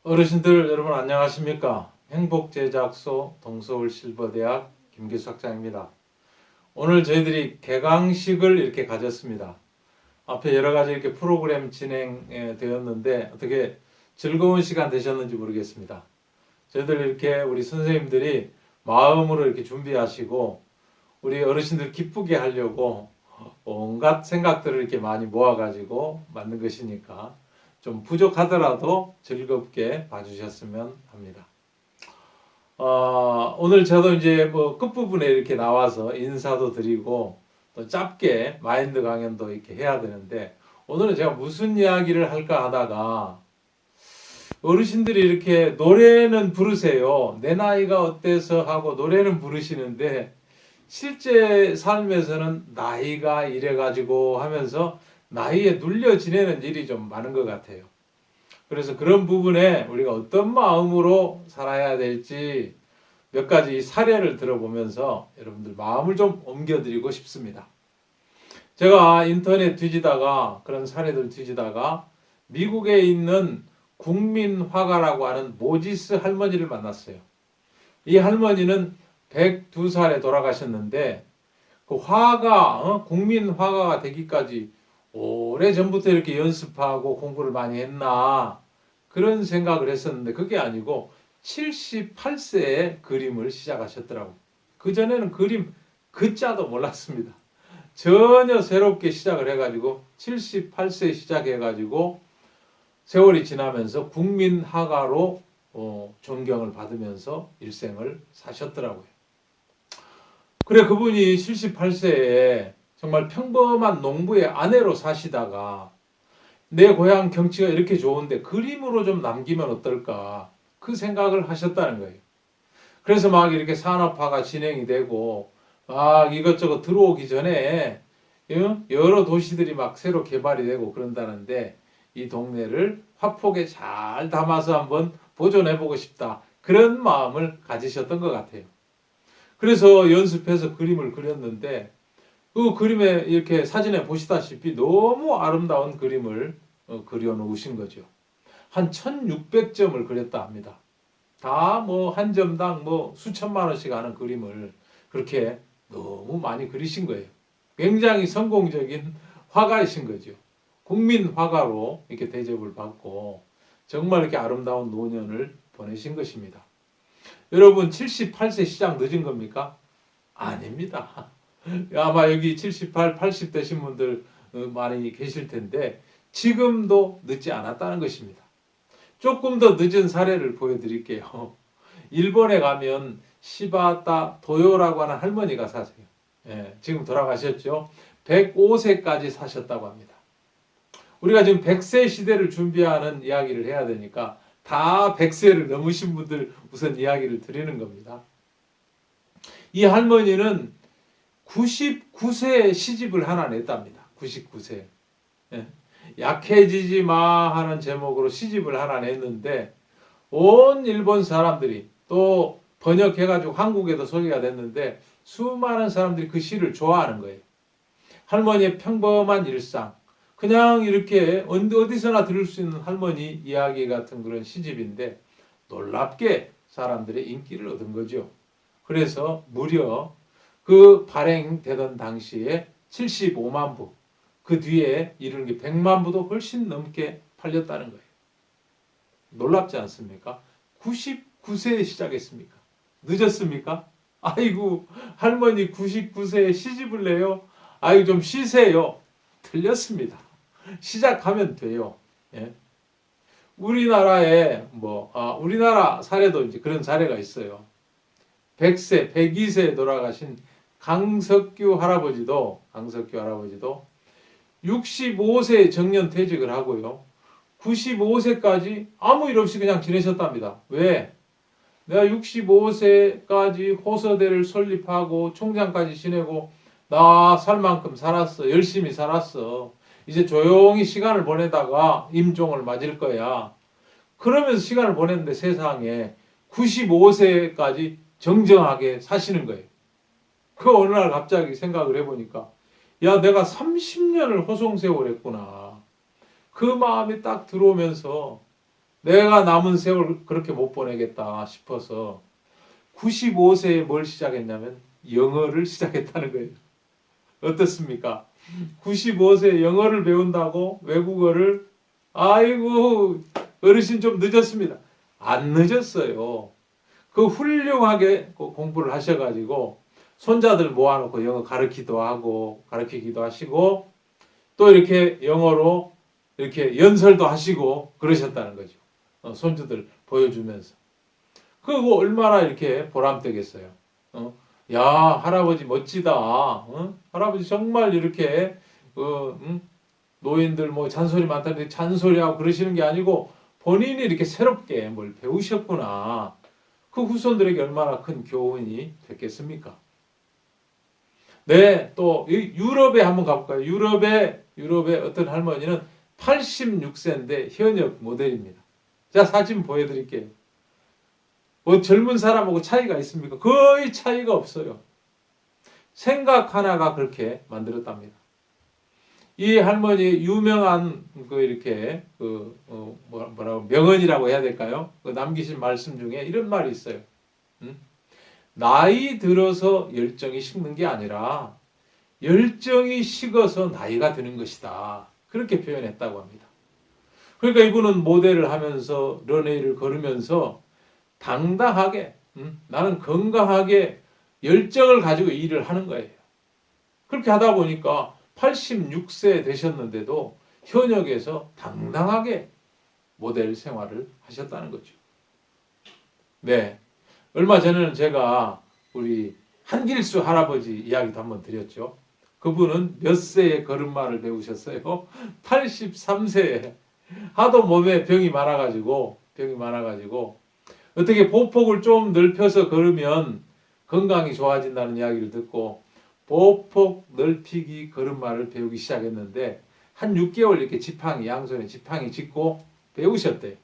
어르신들 여러분 안녕하십니까? 행복제작소 동서울 실버대학 김기수 학장입니다. 오늘 저희들이 개강식을 이렇게 가졌습니다. 앞에 여러 가지 이렇게 프로그램 진행되었는데 어떻게 즐거운 시간 되셨는지 모르겠습니다. 저희들 이렇게 우리 선생님들이 마음으로 이렇게 준비하시고 우리 어르신들 기쁘게 하려고 온갖 생각들을 이렇게 많이 모아가지고 만든 것이니까 좀 부족하더라도 즐겁게 봐주셨으면 합니다. 오늘 저도 이제 뭐 끝부분에 이렇게 나와서 인사도 드리고 또 짧게 마인드 강연도 이렇게 해야 되는데 오늘은 제가 무슨 이야기를 할까 하다가 어르신들이 이렇게 노래는 부르세요. 내 나이가 어때서 하고 노래는 부르시는데 실제 삶에서는 나이가 이래가지고 하면서 나이에 눌려 지내는 일이 좀 많은 것 같아요. 그래서 그런 부분에 우리가 어떤 마음으로 살아야 될지 몇 가지 사례를 들어보면서 여러분들 마음을 좀 옮겨드리고 싶습니다. 제가 인터넷 뒤지다가 그런 사례들 뒤지다가 미국에 있는 국민화가라고 하는 모지스 할머니를 만났어요. 이 할머니는 102살에 돌아가셨는데 그 화가 국민화가가 되기까지 오래전부터 이렇게 연습하고 공부를 많이 했나 그런 생각을 했었는데 그게 아니고 78세에 그림을 시작하셨더라고요. 그전에는 그림 글자도 몰랐습니다. 전혀 새롭게 시작을 해가지고 78세 시작해가지고 세월이 지나면서 국민화가로 존경을 받으면서 일생을 사셨더라고요. 그래 그분이 78세에 정말 평범한 농부의 아내로 사시다가 내 고향 경치가 이렇게 좋은데 그림으로 좀 남기면 어떨까 그 생각을 하셨다는 거예요. 그래서 막 이렇게 산업화가 진행이 되고 막 이것저것 들어오기 전에 여러 도시들이 막 새로 개발이 되고 그런다는데 이 동네를 화폭에 잘 담아서 한번 보존해보고 싶다 그런 마음을 가지셨던 것 같아요. 그래서 연습해서 그림을 그렸는데 그 그림에 이렇게 사진에 보시다시피 너무 아름다운 그림을 그려 놓으신 거죠. 한 1600점을 그렸다 합니다. 다 뭐 한 점당 뭐 수천만 원씩 하는 그림을 그렇게 너무 많이 그리신 거예요. 굉장히 성공적인 화가이신 거죠. 국민 화가로 이렇게 대접을 받고 정말 이렇게 아름다운 노년을 보내신 것입니다. 여러분 78세 시작 늦은 겁니까? 아닙니다. 아마 여기 78, 80 되신 분들 많이 계실 텐데 지금도 늦지 않았다는 것입니다. 조금 더 늦은 사례를 보여드릴게요. 일본에 가면 시바타 도요라고 하는 할머니가 사세요. 예, 지금 돌아가셨죠. 105세까지 사셨다고 합니다. 우리가 지금 100세 시대를 준비하는 이야기를 해야 되니까 다 100세를 넘으신 분들 우선 이야기를 드리는 겁니다. 이 할머니는 99세에 시집을 하나 냈답니다. 99세. 예. 약해지지 마 하는 제목으로 시집을 하나 냈는데 온 일본 사람들이 또 번역해가지고 한국에도 소개가 됐는데 수많은 사람들이 그 시를 좋아하는 거예요. 할머니의 평범한 일상 그냥 이렇게 어디서나 들을 수 있는 할머니 이야기 같은 그런 시집인데 놀랍게 사람들의 인기를 얻은 거죠. 그래서 무려 그 발행되던 당시에 75만 부, 그 뒤에 이르는 게 100만 부도 훨씬 넘게 팔렸다는 거예요. 놀랍지 않습니까? 99세에 시작했습니까? 늦었습니까? 아이고 할머니 99세에 시집을 내요? 아이고 좀 쉬세요. 틀렸습니다. 시작하면 돼요. 예? 우리나라에 우리나라 사례도 이제 그런 사례가 있어요. 100세, 102세에 돌아가신 강석규 할아버지도 65세 정년 퇴직을 하고요. 95세까지 아무 일 없이 그냥 지내셨답니다. 왜? 내가 65세까지 호서대를 설립하고 총장까지 지내고 나 살 만큼 살았어. 열심히 살았어. 이제 조용히 시간을 보내다가 임종을 맞을 거야. 그러면서 시간을 보냈는데 세상에 95세까지 정정하게 사시는 거예요. 그 어느 날 갑자기 생각을 해보니까 야 내가 30년을 호송세월 했구나. 그 마음이 딱 들어오면서 내가 남은 세월 그렇게 못 보내겠다 싶어서 95세에 뭘 시작했냐면 영어를 시작했다는 거예요. 어떻습니까? 95세에 영어를 배운다고 외국어를 아이고 어르신 좀 늦었습니다. 안 늦었어요. 그 훌륭하게 공부를 하셔가지고 손자들 모아놓고 영어 가르치기도 하시고 또 이렇게 영어로 이렇게 연설도 하시고 그러셨다는 거죠. 손주들 보여주면서. 그거 얼마나 이렇게 보람되겠어요. 야, 할아버지 멋지다. 할아버지 정말 이렇게 노인들 뭐 잔소리 많다는데 잔소리하고 그러시는 게 아니고 본인이 이렇게 새롭게 뭘 배우셨구나. 그 후손들에게 얼마나 큰 교훈이 됐겠습니까? 네, 또 유럽에 한번 가볼까요? 유럽의 어떤 할머니는 86세인데 현역 모델입니다. 자, 사진 보여드릴게요. 뭐 젊은 사람하고 차이가 있습니까? 거의 차이가 없어요. 생각 하나가 그렇게 만들었답니다. 이 할머니 유명한 뭐라고 명언이라고 해야 될까요? 남기신 말씀 중에 이런 말이 있어요. 나이 들어서 열정이 식는 게 아니라 열정이 식어서 나이가 드는 것이다. 그렇게 표현했다고 합니다. 그러니까 이분은 모델을 하면서 런웨이를 걸으면서 당당하게 나는 건강하게 열정을 가지고 일을 하는 거예요. 그렇게 하다 보니까 86세 되셨는데도 현역에서 당당하게 모델 생활을 하셨다는 거죠. 네. 얼마 전에는 제가 우리 한길수 할아버지 이야기도 한번 드렸죠. 그분은 몇 세에 걸음마를 배우셨어요? 83세에 하도 몸에 병이 많아가지고 어떻게 보폭을 좀 넓혀서 걸으면 건강이 좋아진다는 이야기를 듣고 보폭 넓히기 걸음마를 배우기 시작했는데 한 6개월 이렇게 양손에 지팡이 짚고 배우셨대요.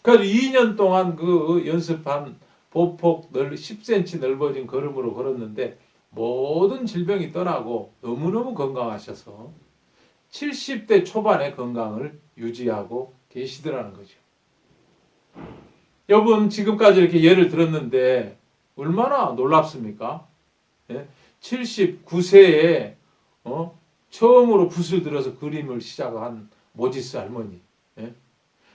그래서 2년 동안 그 연습한 보폭 10cm 넓어진 걸음으로 걸었는데 모든 질병이 떠나고 너무너무 건강하셔서 70대 초반의 건강을 유지하고 계시더라는 거죠. 여러분 지금까지 이렇게 예를 들었는데 얼마나 놀랍습니까? 79세에 처음으로 붓을 들어서 그림을 시작한 모지스 할머니.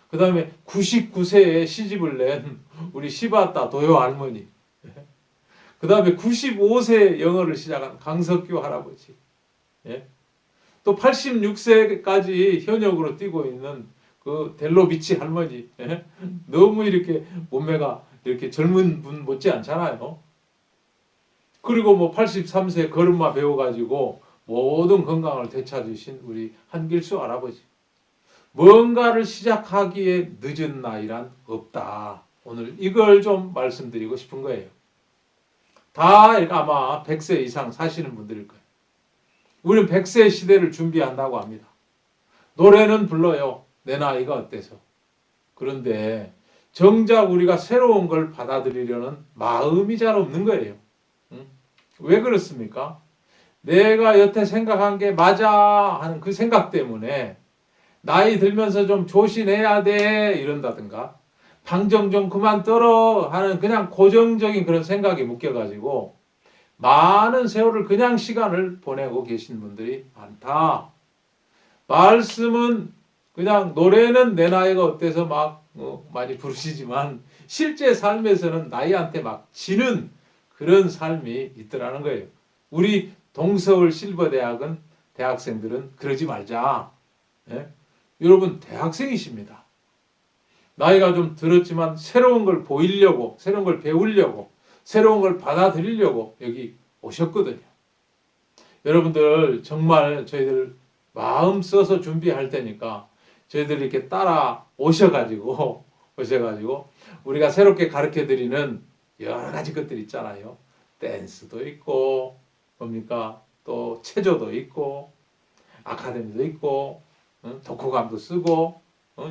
그 다음에 99세에 시집을 낸 우리 시바타 도요 할머니. 그 다음에 95세에 영어를 시작한 강석규 할아버지. 또 86세까지 현역으로 뛰고 있는 그 델로비치 할머니. 너무 이렇게 몸매가 이렇게 젊은 분 못지 않잖아요. 그리고 뭐 83세 걸음마 배워가지고 모든 건강을 되찾으신 우리 한길수 할아버지. 뭔가를 시작하기에 늦은 나이란 없다. 오늘 이걸 좀 말씀드리고 싶은 거예요. 다 아마 100세 이상 사시는 분들일 거예요. 우리는 100세 시대를 준비한다고 합니다. 노래는 불러요. 내 나이가 어때서. 그런데 정작 우리가 새로운 걸 받아들이려는 마음이 잘 없는 거예요. 왜 그렇습니까? 내가 여태 생각한 게 맞아 하는 그 생각 때문에 나이 들면서 좀 조심해야 돼 이런다든가 방정 좀 그만 떨어 하는 그냥 고정적인 그런 생각이 묶여가지고 많은 세월을 그냥 시간을 보내고 계신 분들이 많다. 말씀은 그냥 노래는 내 나이가 어때서 막 많이 부르시지만 실제 삶에서는 나이한테 막 지는 그런 삶이 있더라는 거예요. 우리 동서울 실버대학은 대학생들은 그러지 말자. 여러분 대학생이십니다. 나이가 좀 들었지만 새로운 걸 보이려고, 새로운 걸 배우려고, 새로운 걸 받아들이려고 여기 오셨거든요. 여러분들 정말 저희들 마음 써서 준비할 테니까 저희들 이렇게 따라 오셔가지고 우리가 새롭게 가르쳐드리는 여러 가지 것들 있잖아요. 댄스도 있고 뭡니까? 또 체조도 있고 아카데미도 있고 독후감도 쓰고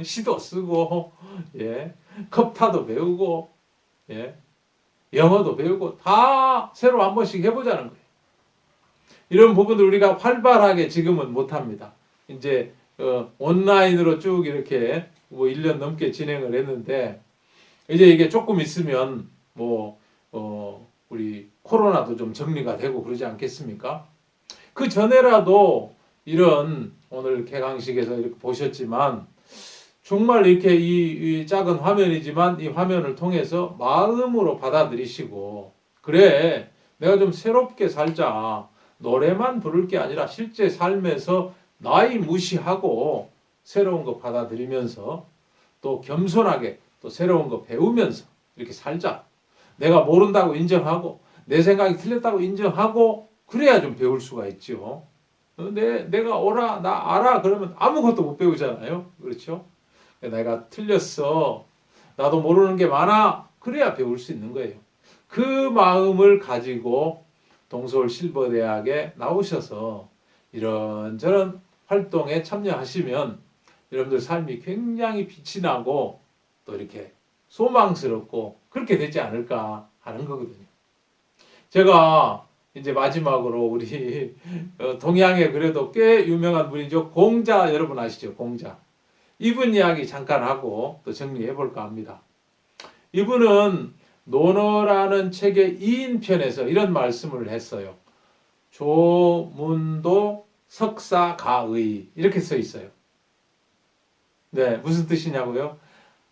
시도 쓰고 컵타도 배우고 영어도 배우고 다 새로 한 번씩 해보자는 거예요. 이런 부분들 우리가 활발하게 지금은 못합니다. 이제 온라인으로 쭉 이렇게 뭐 1년 넘게 진행을 했는데 이제 이게 조금 있으면 뭐 우리 코로나도 좀 정리가 되고 그러지 않겠습니까? 그 전에라도 이런 오늘 개강식에서 이렇게 보셨지만 정말 이렇게 이 작은 화면이지만 이 화면을 통해서 마음으로 받아들이시고 그래 내가 좀 새롭게 살자 노래만 부를 게 아니라 실제 삶에서 나이 무시하고 새로운 거 받아들이면서 또 겸손하게 또 새로운 거 배우면서 이렇게 살자. 내가 모른다고 인정하고 내 생각이 틀렸다고 인정하고 그래야 좀 배울 수가 있죠. 내가 오라 나 알아 그러면 아무것도 못 배우잖아요. 그렇죠? 내가 틀렸어. 나도 모르는 게 많아. 그래야 배울 수 있는 거예요. 그 마음을 가지고 동서울 실버대학에 나오셔서 이런저런 활동에 참여하시면 여러분들 삶이 굉장히 빛이 나고 또 이렇게 소망스럽고 그렇게 되지 않을까 하는 거거든요. 제가 이제 마지막으로 우리 동양에 그래도 꽤 유명한 분이죠. 공자 여러분 아시죠? 공자. 이분 이야기 잠깐 하고 또 정리해 볼까 합니다. 이분은 논어라는 책의 2인편에서 이런 말씀을 했어요. 조문도 석사가의 이렇게 써 있어요. 네, 무슨 뜻이냐고요?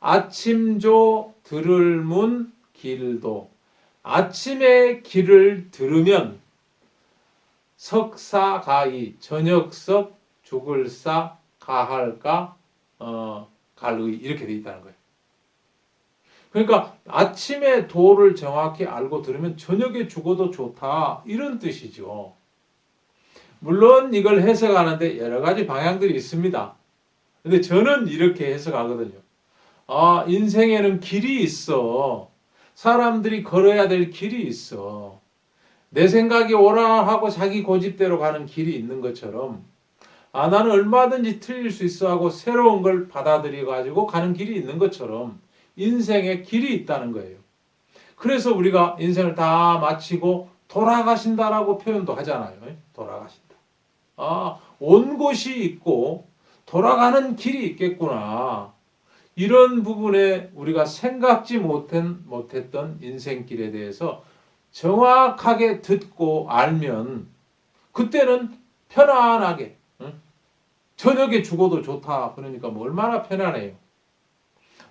아침조 들을 문 길도 아침에 길을 들으면 석사가의 저녁석 죽을사 가할까 갈의 이렇게 돼 있다는 거예요. 그러니까 아침에 도를 정확히 알고 들으면 저녁에 죽어도 좋다 이런 뜻이죠. 물론 이걸 해석하는데 여러 가지 방향들이 있습니다. 근데 저는 이렇게 해석하거든요. 아, 인생에는 길이 있어. 사람들이 걸어야 될 길이 있어. 내 생각이 옳아 하고 자기 고집대로 가는 길이 있는 것처럼 아, 나는 얼마든지 틀릴 수 있어 하고 새로운 걸 받아들여 가지고 가는 길이 있는 것처럼 인생에 길이 있다는 거예요. 그래서 우리가 인생을 다 마치고 돌아가신다라고 표현도 하잖아요. 돌아가신다. 아, 온 곳이 있고 돌아가는 길이 있겠구나. 이런 부분에 우리가 생각지 못했던 인생길에 대해서 정확하게 듣고 알면 그때는 편안하게 저녁에 죽어도 좋다. 그러니까 뭐 얼마나 편안해요.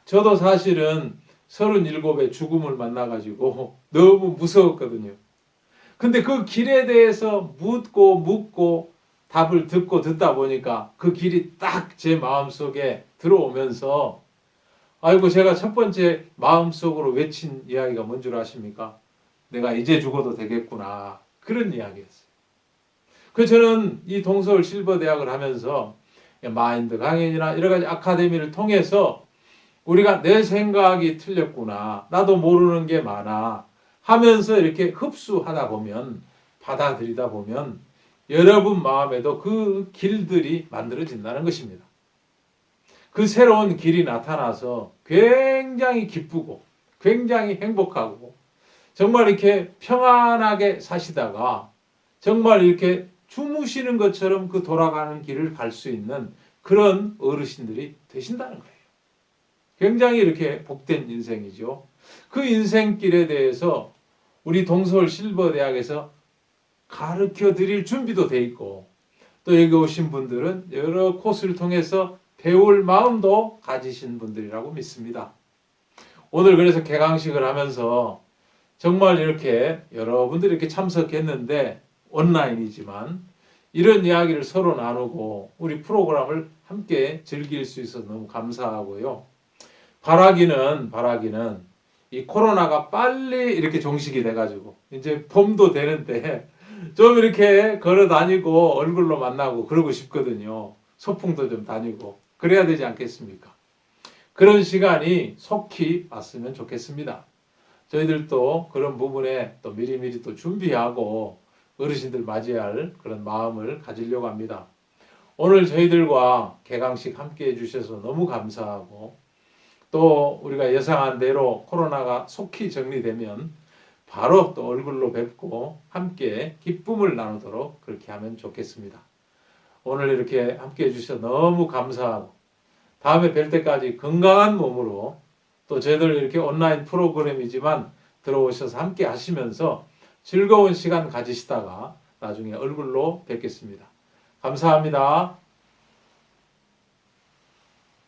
저도 사실은 37에 죽음을 만나가지고 너무 무서웠거든요. 근데 그 길에 대해서 묻고 답을 듣다 보니까 그 길이 딱 제 마음속에 들어오면서 아이고 제가 첫 번째 마음속으로 외친 이야기가 뭔 줄 아십니까? 내가 이제 죽어도 되겠구나. 그런 이야기였어요. 그래서 저는 이 동서울 실버대학을 하면서 마인드 강연이나 여러 가지 아카데미를 통해서 우리가 내 생각이 틀렸구나. 나도 모르는 게 많아. 하면서 이렇게 흡수하다 보면 받아들이다 보면 여러분 마음에도 그 길들이 만들어진다는 것입니다. 그 새로운 길이 나타나서 굉장히 기쁘고 굉장히 행복하고 정말 이렇게 평안하게 사시다가 정말 이렇게 주무시는 것처럼 그 돌아가는 길을 갈 수 있는 그런 어르신들이 되신다는 거예요. 굉장히 이렇게 복된 인생이죠. 그 인생길에 대해서 우리 동서울 실버대학에서 가르쳐 드릴 준비도 돼 있고 또 여기 오신 분들은 여러 코스를 통해서 배울 마음도 가지신 분들이라고 믿습니다. 오늘 그래서 개강식을 하면서 정말 이렇게 여러분들이 이렇게 참석했는데 온라인이지만 이런 이야기를 서로 나누고 우리 프로그램을 함께 즐길 수 있어서 너무 감사하고요. 바라기는 이 코로나가 빨리 이렇게 종식이 돼가지고 이제 봄도 되는데 좀 이렇게 걸어 다니고 얼굴로 만나고 그러고 싶거든요. 소풍도 좀 다니고 그래야 되지 않겠습니까? 그런 시간이 속히 왔으면 좋겠습니다. 저희들도 그런 부분에 또 미리미리 또 준비하고 어르신들 맞이할 그런 마음을 가지려고 합니다. 오늘 저희들과 개강식 함께 해주셔서 너무 감사하고 또 우리가 예상한 대로 코로나가 속히 정리되면 바로 또 얼굴로 뵙고 함께 기쁨을 나누도록 그렇게 하면 좋겠습니다. 오늘 이렇게 함께 해주셔서 너무 감사하고 다음에 뵐 때까지 건강한 몸으로 또 저희들 이렇게 온라인 프로그램이지만 들어오셔서 함께 하시면서 즐거운 시간 가지시다가 나중에 얼굴로 뵙겠습니다. 감사합니다.